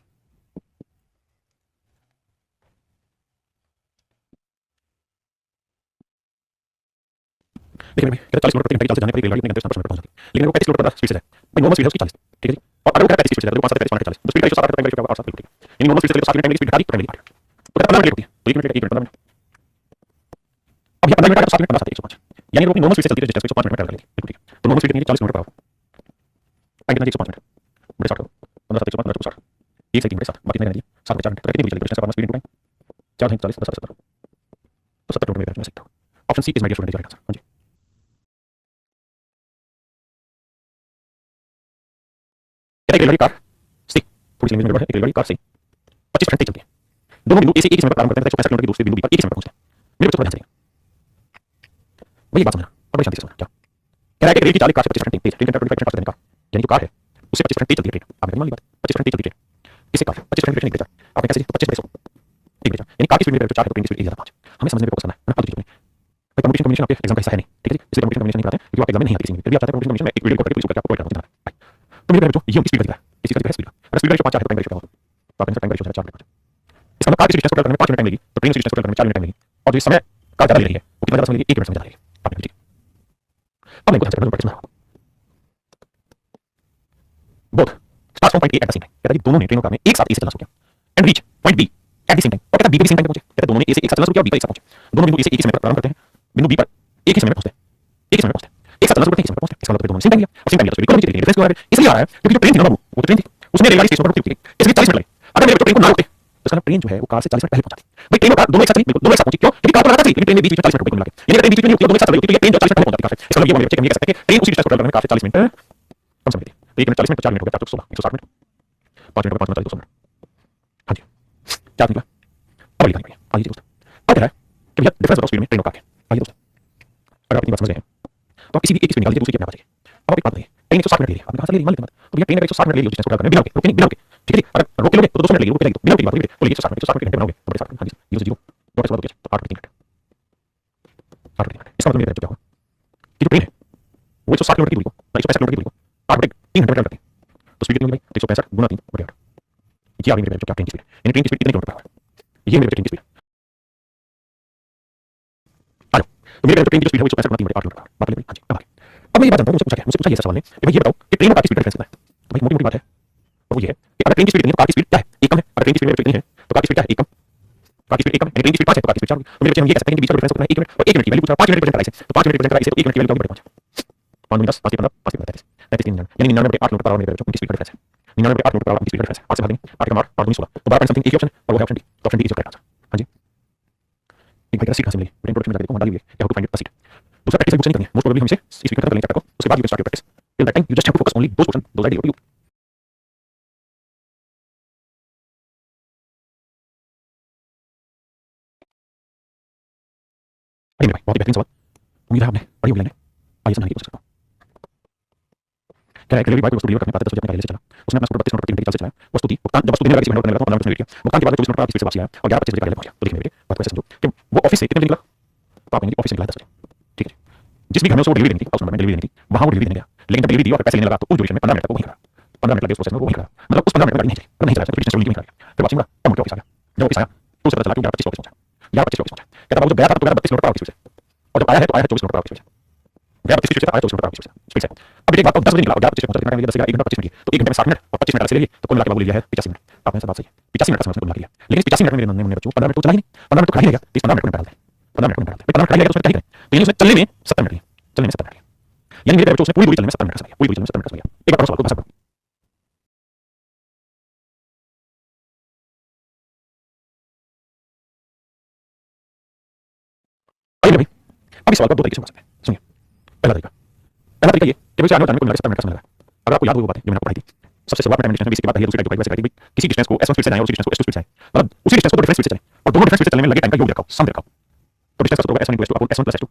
देखिए भाई कहते 40 किलोमीटर प्रति घंटे की चाल से जाने पर एक रेलगाड़ी अपने गंतव्य स्थान पर पहुंच जाती है, लेकिन वो 35 किलोमीटर स्पीड से जाए भाई नॉर्मल स्पीड है उसकी 40, ठीक है जी। और अगर वो 35 स्पीड से जाए तो 5 से 35 40, तो स्पीड का रेशियो 7 टाइम रेशियो का 8 बिल्कुल ठीक है, यानी नॉर्मल स्पीड से चले तो 7 मिनट टाइम की स्पीड घटा दी तो टाइम लगी 8, तो कहता 15 मिनट होती है, तो 1 मिनट 1 मिनट 15 मिनट। अब ये 15 मिनट का 7 मिनट 50 105, यानी वो अपनी नॉर्मल स्पीड से चलती है जिससे 105 मिनट ट्रैवल करेगी, बिल्कुल ठीक है। तो नॉर्मल स्पीड कितनी है 40 किलोमीटर पर आवर, टाइम कितना 105 मिनट बड़े 60 15 7 105 60 1 से 3 बड़े 7 बाकी कितने रहती है 7 बड़े 4 घंटे, कितनी दूरी चलेगी डिस्टेंस पर स्पीड इनटू टाइम 4 है 40 10 70, तो 70 किलोमीटर में सकता हूं। Option C is my dear student, right answer. हां जी एक रेलगाड़ी कार सी, थोड़ी सी लैंग्वेज में गड़बड़ है, एक रेलगाड़ी कार सी 25% तेज चलती है, दोनों बिंदु ए से एक ही समय पर प्रारंभ करते हैं, 165 किलोमीटर की दूसरे बिंदु बी पर एक ही समय पर पहुंचते हैं। मेरे बच्चों थोड़ा ध्यान से वही बात समझना और बड़ी शांति से सुनना। क्या कह रहा है कि रेल की चाल कार से 25% तेज, ट्रेन का 25% फास्ट देने का, यानी जो कार है उससे 25% तेज चलती है ट्रेन। आपने मान ली बात 25% तेज चलती है ट्रेन, किससे कार 25% ट्रेन एक बेटा आपने कैसे तो 25 बड़े 100 एक बेटा, यानी कार की स्पीड में 4 है तो ट्रेन की स्पीड 1 ज्यादा 5। हमें समझने पे फोकस करना है ना, फालतू चीजों में। भाई कम्युनिकेशन कम्युनिकेशन आपके एग्जाम का हिस्सा है नहीं, ठीक है जी, इसलिए कम्युनिकेशन कम्युनिकेशन नहीं कराते क्योंकि आपके एग्जाम में नहीं आती किसी में, फिर भी आप चाहते हैं कम्युनिकेशन में एक वीडियो रिकॉर्ड करके इसको आपको प्रोवाइड करना है। तो मेरे बच्चों ये उनकी स्पीड है, इसी का स्पीड अगर स्पीड रेशियो 5 है तो टाइम रेशियो क्या होगा, तो आप टाइम रेशियो 4 मिनट, इसका मतलब कार की डिस्टेंस को करने में 5 मिनट टाइम लगेगी तो ट्रेन की डिस्टेंस को करने में 4 मिनट टाइम लगेगी, और जो समय कार ज्यादा ले रही है वो कितना ज्यादा समय लेगी 1 मिनट समय ज्यादा लेगी। आपने ठीक अब मैं को आंसर करना है both start from point A eight the same time, कहता है दोनों ने ट्रेनों का में एक साथ ए से चलना शुरू किया and reach point B at the same time, और कहता है बी के भी सेम टाइम पे पहुंचे, कहता है दोनों ने ए से एक साथ चलना शुरू किया, बी पर एक साथ पहुंचे, दोनों बिंदु ए से एक ही समय पर प्रारंभ करते हैं, बिंदु बी पर एक ही समय में पहुंचते हैं, एक ही समय में पहुंचते हैं, एक साथ चलना शुरू करते हैं, एक समय पर पहुंचते हैं, इसका मतलब दोनों ने सेम टाइम लिया और सेम टाइम लिया तो बिल्कुल नहीं डिफरेंस क्यों आ रहा है, इसलिए आ रहा है क्योंकि जो ट्रेन थी ना बाबू वो तो ट्रेन थी उसने रेलगाड़ी स्टेशन पर रुकी थी, इसलिए 40 मिनट लगे। अगर मेरे ट्रेन को ना रुकते तो इसका ट्रेन जो है वो कार से 40 मिनट पहले पहुंचाती। भाई ट्रेन और कार दोनों एक साथ बिल्कुल दोनों एक साथ पहुंची, क्यों क्योंकि कार तो लगातार चली, लेकिन ट्रेन ने बीच में 40 मिनट रुक मिला के, यानी ट्रेन बीच में नहीं रुकी दोनों एक साथ चली तो ये ट्रेन जो 40 मिनट पहले पहुंचाती कार से, इसका मतलब ये बच्चे कह सकते हैं कि ट्रेन उसी डिस्टेंस को ट्रैवल करने में कार से 40 मिनट कम समय लेती है, तो 1 मिनट 40 मिनट 4 मिनट हो गया 416 160 मिनट, 5 मिनट 5 मिनट 200 मिनट। हाँ जी क्या निकला अब लिखा नहीं आइए दोस्त अब कह रहा है कि भैया डिफरेंस बताओ स्पीड में ट्रेन और कार के। आइए दोस्त अगर आप इतनी बात समझ गए हैं तो आप किसी भी एक स्पीड निकाल दीजिए दूसरी की अपने आप आ जाएगी। अब आप एक बात बताइए ट्रेन 160 मिनट ले रही है, आपने कहा से ले रही मान लेते हैं, तो भैया ट्रेन अगर 160 मिनट ले रही है डिस्टेंस को ट्रैवल करने बिना रुके रुके नहीं बिना रुके, ठीक है जी, अगर रोक के लोगे तो 200 मिनट लगेगी, रोक के लगेगी तो बिना रुके बात तो 160 मिनट 160 मिनट घंटे बनाओगे तो बड़े 60 मिनट। हाँ जी 0 0 2 के बाद तो 8 घंटे 8 घंटे इसका मतलब मेरा क्या होगा कि जो ट्रेन है वो 160 किलोमीटर की दूरी को 165 किलोमीटर की दूरी को 8 घंटे 3 घंटे में ट्रैवल करती है, तो स्पीड कितनी होगी भाई 165 गुना 3 बटे 8, ये आ गई मेरे क्या ट्रेन की स्पीड, यानी ट्रेन की स्पीड कितने किलोमीटर पर आवर, ये मेरे ट्रेन की स्पीड आ जाओ। तो मेरे ट्रेन की स्पीड है वो 165 गुना 3 बटे 8 किलोमीटर बात ले। हाँ जी अब मैं ये बात जानता हूँ मुझसे पूछा ये सवाल ने कि भाई ये बताओ कि ट्रेन और कार की स्पीड का डिफरेंस कितना है, तो भाई मोटी मोटी बात है वो ये है कि अगर ट्रेन की स्पीड इतनी है तो कार की स्पीड क्या है एक कम है, अगर ट्रेन की स्पीड इतनी है तो कार की स्पीड क्या है एक कम, कार की स्पीड एक कम है, ट्रेन की स्पीड 5 है तो कार की स्पीड 4 होगी, तो मेरे बच्चे हम ये कह सकते हैं कि बीच का डिफरेंस कितना है 1 मिनट और 1 मिनट की वैल्यू पूछा 5 मिनट रिप्रेजेंट कराई से, तो 5 मिनट रिप्रेजेंट कराई से तो 1 मिनट की वैल्यू क्या पहुंचा 5 10 5 15 5 33 33 यानी 99 बटे 8 किलोमीटर पर आवर मेरे बच्चों की स्पीड का डिफरेंस है, 99 बटे 8 किलोमीटर पर आवर की स्पीड का डिफरेंस है, 8 से भाग देंगे 8 का मार 8 दूनी 16 तो 12 समथिंग एक ही ऑप्शन और वो है ऑप्शन डी, तो option D is correct answer. हां जी एक भाई का सीट कहां से मिली ब्रेन प्रोडक्शन में देखो डाली हुई है या how to find it seat, दूसरा प्रैक्टिस बुक से नहीं करनी है, मोस्ट प्रोबेबली हमसे इस वीक खत्म करेंगे चैप्टर को, उसके बाद you start your practice till that time you just have to focus only those question those idea you. अरे भाई बहुत ही बेहतरीन सवाल, उम्मीद है आपने पढ़ी होगी लाइनें, आइए समझने की कोशिश करता हूँ। क्या है डिलीवरी बॉय को वस्तु डिलीवर करने पाते 10 बजे अपने गाड़ी से चला, उसने अपना स्कूटर 32 मिनट प्रति घंटे की चाल से चलाया, वस्तु दी भुगतान जब वस्तु देने लगा किसी मिनट लगा तो 15 मिनट वेट किया, भुगतान के बाद 24 मिनट बाद स्पीड से वापस आया और 11:25 बजे कार्यालय पहुंचा। तो देखिए बेटे बात को ऐसे समझो कि वो ऑफिस से कितने बजे निकला, तो आप ऑफिस से निकला 10 बजे, ठीक है जिस भी घर में उसको डिलीवरी देनी थी, हाउस नंबर में डिलीवरी देनी थी वहां वो डिलीवरी देने गया, लेकिन जब डिलीवरी दी और पैसे लेने लगा तो उस ड्यूरेशन में 15 मिनट तक वो वहीं खड़ा, 15 मिनट लगे उस प्रोसेस में वो वहीं खड़ा, मतलब उस 15 मिनट में गाड़ी नहीं चली, नहीं चला फिर डिस्टेंस नहीं खड़ा, फिर वापस मुड़ा तब मुड़ के ऑफिस आ गया, जब ऑफिस आया तो उसे पता चला कि 11:25 ऑफिस पहुंचा, 11:25 ऑफिस पहुंचा, कहता बाबू जब गया था तो गया 32 मिनट पर ऑफिस से, और जब आया है तो आया है 24 मिनट पर ऑफिस से, गया 32 मिनट से आया 24 मिनट पर ऑफिस से। अब एक बात 10 बजे निकला और 11:25 पहुंचा, कितना टाइम लगेगा 10 1 घंटा 25 मिनट, तो 1 घंटे में 60 मिनट और 25 मिनट से ले लिए तो कुल मिला के बाबू ले लिया है 85 मिनट। आपने सब बात सही है 85 मिनट का समय कुल मिला लिया, लेकिन 85 मिनट में मेरे नन्हे बच्चों 15 मिनट तो चला ही नहीं, 15 मिनट तो खड़ा ही रहेगा, 15 मिनट को निकाल दे 15 मिनट को निकाल दे 15 मिनट खड़ा ही रहेगा तो उसमें क्या ही करें, तो यानी उसने चलने में 70 मिनट लिए, चलने में 70 मिनट लिए, यानी मेरे बच्चों उसने पूरी दूरी चलने में 70 मिनट का समय, पूरी दूरी चलने में 70 मिनट का समय। एक बार सवाल को बस करो आइए भाई अब इस सवाल को दो तरीके से बता सकते हैं, सुनिए पहला तरीका ये कि मुझे आने वाले टाइम को मिला के 70 मिनट का समय लगा। अगर आपको याद हो वो बातें जो मैंने आपको पढ़ाई थी, सबसे शुरुआत में टाइम डिस्टेंस में 20 के बाद दूसरी टाइप वैसे कराई किसी डिस्टेंस को s1 स्पीड से जाए और उसी डिस्टेंस को s2 स्पीड से जाए, मतलब उसी डिस्टेंस को दो डिफरेंट स्पीड से चलें और दोनों डिफरेंट स्पीड से चलने में लगे टाइम का योग रखा हो, सम रखा हो, तो डिस्टेंस का s1 = s1 + s2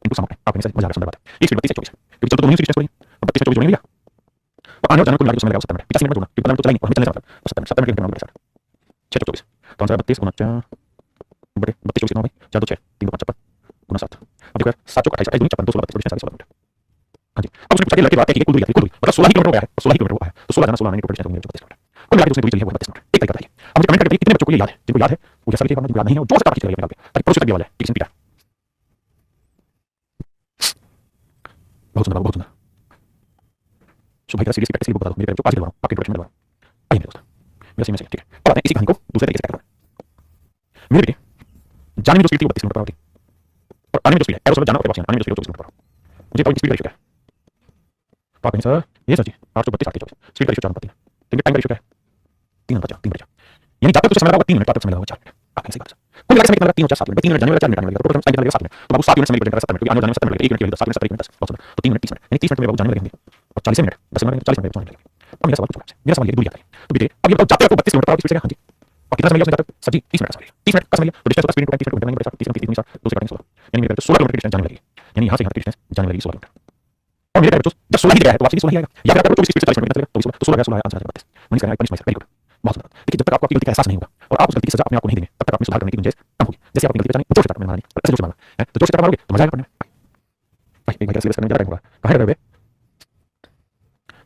into some है। आपको नहीं मजा आ रहा सुंदर बात है, एक स्पीड 32 से 24 क्योंकि चलो तो दोनों ही डिस्टेंस को अब 32 से 24 जोड़ेंगे भैया, तो आने और जाने को मिला के समय लगा 70 मिनट 85 मिनट जोड़ना क्योंकि 15 मिनट तो चला ही नहीं और हमें चलने का मतलब 70 मिनट के घंटे में 6 24 तो आंसर 32 × 4 बटे 32 कितना भाई 4 2 6 3 2 5 56 × 7। अब देखो यार 7 4 28 28 2 56 2 16 32 डिस्टेंस 16 मिनट। हाँ जी अब उसने पूछा सके लड़के बात है कि कुल दूरी कुल मतलब 16 किलोमीटर आया है, 16 किलोमीटर आया है, तो 16 जाना 16 आने टोटल डिस्टेंस होगी 32 किलोमीटर। कुल मिला के उसने दूरी चली है वो 32 किलोमीटर। एक तरीका बताइए, अब मुझे कमेंट करके कितने बच्चों को ये याद है, जिनको याद है वो जैसा लिखिएगा, मुझे याद नहीं है, जो से काट के चलिए निकाल के, ताकि प्रोसेस तक भी वाला है कि किसने पीटा। बहुत सुंदर बहुत सुंदर। सो भाई सीरियसली प्रैक्टिस बता दो मेरे जो पास करवा आपके प्रोडक्शन में करवा। आइए मेरे दोस्त, मेरा सही में ठीक है। अब आते हैं इसी कहानी को दूसरे तरीके से करते हैं। मेरे बेटे जाने में जो स्पीड थी वो 32 किलोमीटर पर आवर थी, और आने में जो स्पीड है एरो से जाना और वापस आने में जो स्पीड है 24 किलोमीटर पर आवर। मुझे पॉइंट स्पीड रेशियो क्या है? तो आप सर ये सर जी 832 824 स्पीड रेशियो 4 3 तो टाइम रेशियो क्या है? 3 यानी जब तक तुझे समय लगा 3 मिनट, तब तक समय लगा 4 मिनट। आप सही बात है। कुल मिलाकर समय कितना लगा 3 और 4 7 मिनट, 3 मिनट जाने में 4 मिनट आने में लगा, टोटल टाइम कितना लगेगा 7 मिनट। तो बाबू 7 मिनट समय लगेगा 7 मिनट, क्योंकि आने जाने में 7 मिनट लगेगा, 1 मिनट के लिए 10 7 मिनट 7 मिनट 10 तो 3 मिनट 30 मिनट, यानी 30 मिनट में बाबू जाने में लगेंगे और 40 मिनट 10 मिनट 40 मिनट जाने में लगेंगे। अब मेरा सवाल कुछ है, मेरा सवाल ये दूरी आता है। तो बेटे अब ये बताओ जाते हो 32 किलोमीटर पर आवर की स्पीड से, हां जी, और कितना समय लगेगा उसने सर जी 30 मिनट का समय लगेगा, 30 मिनट का समय लगेगा, तो डिस्टेंस होगा स्पीड 30 मिनट घंटे 30 मिनट 30 दूसरे कटेंगे 16, यानी मेरे 16 किलोमीटर की डिस्टेंस जाने लगेगी, यानी यहां से यहां तक की डिस्टेंस जाने लगेगी 16 किलोमीटर। और मेरे बच्चों जब 16 ही गया है तो वापस 16 ही आएगा, या फिर आपको 24 स्पीड से 40 मिनट चलेगा तो 16 गया 16 आंसर 32 मनीष का पनिश वेरी गुड, बहुत सुंदर। देखिए जब तक आपको अपनी गलती का एहसास नहीं होगा और आप उस गलती की सजा अपने आप को नहीं देंगे, तब तक आपने सुधार करने की गुंजाइश कम होगी। जैसे आप अपनी गलती पहचानेंगे जोर से टक्कर मारनी, ऐसे जोर से मारना है, तो जोर से टक्कर मारोगे तो मजा आएगा पढ़ने में। भाई एक भाई सीरियस करने जा रहा है, कहां है रे भाई?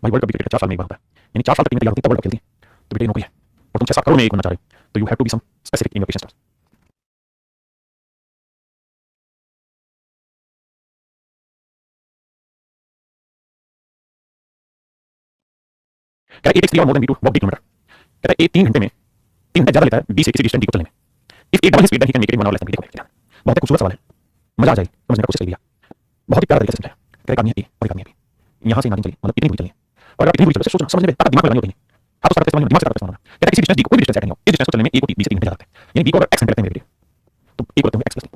वर्ल्ड कप क्रिकेट 4 साल में एक बार होता है, यानी 4 साल तक टीम तैयार होती है तब वर्ल्ड कप खेलती है। तो बेटे नौकरी है और तुम 6-7 करोड़ में एक बनना चाह रहे हो, तो you have to be some specific in your patience. कहता है 8 3 और more than B to walk D kilometre. कहता है 3 घंटे में 3 घंटे ज्यादा लेता है 20 से किसी डिस्टेंस डी को चलने में। इफ एक double speed then he can make it 1 hour less than B को। बहुत ही खूबसूरत सवाल है, मजा आ जाए समझने का कोशिश करिए। बहुत ही प्यारा तरीके से समझाया। कहता है आदमी है और एक आदमी है, यहां से यहां चलिए, मतलब इतनी दूरी चलिए, और आप इतनी दूरी चलते सोचना समझने में आपका दिमाग लगानी होती है, आप तो सारा समझ दिमाग से करते समझना। कहता है किसी डिस्टेंस डी को कोई डिस्टेंस सेट नहीं हो, इस डिस्टेंस को चलने में ए को 20 से 3 घंटे लगते हैं, यानी बी को अगर x घंटे लगते हैं मेरे तो ए को लगते हैं x +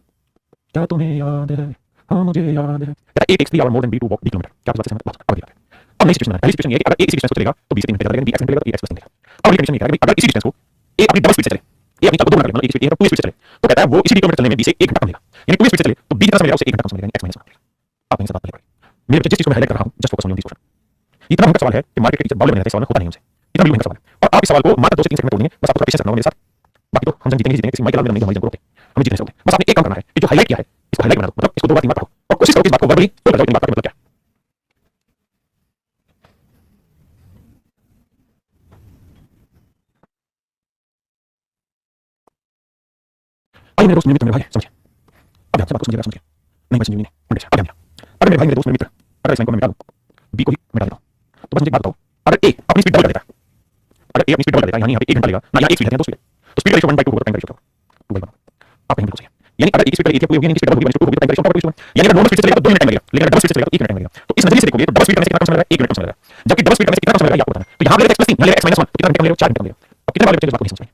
क्या तुम्हें याद है? हां मुझे याद है। कहता है 8 takes 3 hours more than b to walk d kilometer। क्या आप बात से सहमत? बहुत है। अब नई सिचुएशन है, पहली सिचुएशन ये है कि अगर ए इसी डिस्टेंस को चलेगा तो 20 से 3 घंटे लगेगा, b x घंटे लगेगा तो a x + 3 लगेगा। अब अगली कंडीशन ये है कि अगर इसी डिस्टेंस को ए अपनी डबल स्पीड से चले, ए अपनी डबल मतलब एक स्पीड ए 2 स्पीड से चले, तो कहता है वो इसी किलोमीटर चलने में 20 से 1 घंटा कम लेगा, यानी 2 स्पीड से चले तो b कितना समय लगेगा उसे 1 घंटा कम समय लगेगा, x - 1 लगेगा। आप कहीं से बात नहीं करेंगे मेरे बच्चे, जिस चीज को मैं हाईलाइट कर रहा हूं just focus on this question. इतना भयंकर सवाल है कि मार्केट के टीचर बावले बन जाते हैं, सवाल में होता नहीं हमसे, इतना भी भयंकर सवाल है और आप इस सवाल को मात्र 2 से 3 सेकंड में तोड़ देंगे। बस आपको थोड़ा पेशेंस रखना होगा मेरे साथ, बाकी तो हम जंग जीतेंगे जीतेंगे, किसी माइकल आर्मी नहीं हमारी जंग को रोकते, हमें जीतने से होते। बस आपने एक काम करना है कि जो हाईलाइट किया है इसको हाईलाइट बना दो, मतलब इसको 2 बार 3 बार पढ़ो और कोशिश करो इस बात को वर्बली बोल जाओ, इन बात का मतलब क्या है। आइए मेरे दोस्त मेरे मित्र मेरे भाई समझिए, अब ध्यान से बात को समझिएगा, समझिए नहीं मैं समझूंगी नहीं मुझे अब ध्यान दिया। अगर मेरे भाई मेरे दोस्त मेरे मित्र अगर इस लाइन को मैं मिटा दूं, बी को ही मिटा देता हूं, तो बस मुझे एक बात बताओ, अगर ए अपनी स्पीड डबल कर देता है, अगर ए अपनी स्पीड डबल कर देता है, यानी यहां पे 1 घंटा लगेगा ना, यहां 1 स्पीड है 2 स्पीड, तो स्पीड रेशियो 1/2 होगा, टाइम रेशियो 2 बाई 1। आप कहीं बिल्कुल सही है, यानी अगर एक स्पीड पर 1 पूरी होगी, यानी स्पीड डबल होगी, 2 होगी, टाइम रेशियो 2 यानी अगर नॉर्मल स्पीड से चलेगा तो 2 मिनट टाइम लगेगा, लेकिन अगर डबल स्पीड से चलेगा तो 1 मिनट टाइम लगेगा। तो इस नजरिए से देखोगे तो डबल स्पीड करने से कितना कम समय लगेगा, 1 मिनट कम समय लगेगा, जबकि डबल स्पीड करने से कितना कम समय लगेगा आपको बताना है। तो यहां पे x + 3 यहां x - 1 तो कितना घंटे लगेगा, 4 घंटे लगेगा। अब कितने बार बच्चे इस बात को नहीं समझ पाए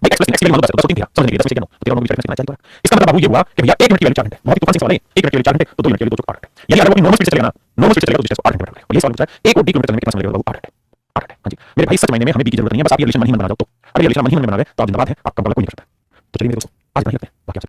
भाई, x + 3 x के लिए मतलब 10 3 दिया समझ नहीं 10 से क्या 9 तो 13 9 20 कितना चाहिए। इसका मतलब बाबू ये हुआ कि भैया 1 मिनट की वैल्यू 4 घंटे, बहुत ही तूफानी सवाल है। 1 मिनट के लिए 4 घंटे तो 2 मिनट के लिए 2 8 घंटे, यानी अगर वो नॉर्मल स्पीड से चलेगा ना, नॉर्मल स्पीड से चलेगा तो डिस्टेंस को 8 घंटे लगेगा। और ये सवाल पूछा है 1 और 2 किलोमीटर चलने में कितना समय लगेगा बाबू, 8 घंटे 8 घंटे। हां जी मेरे भाई, सच मायने में हमें बी की जरूरत नहीं है, बस आप ये रिलेशन मन ही मन बना जाओ, तो अगर ये रिलेशन मन ही मन बनावे तो आप जिंदाबाद है, आप कम कोई नहीं कर सकता। तो चलिए मेरे दोस्तों आज बढ़िया लगते हैं।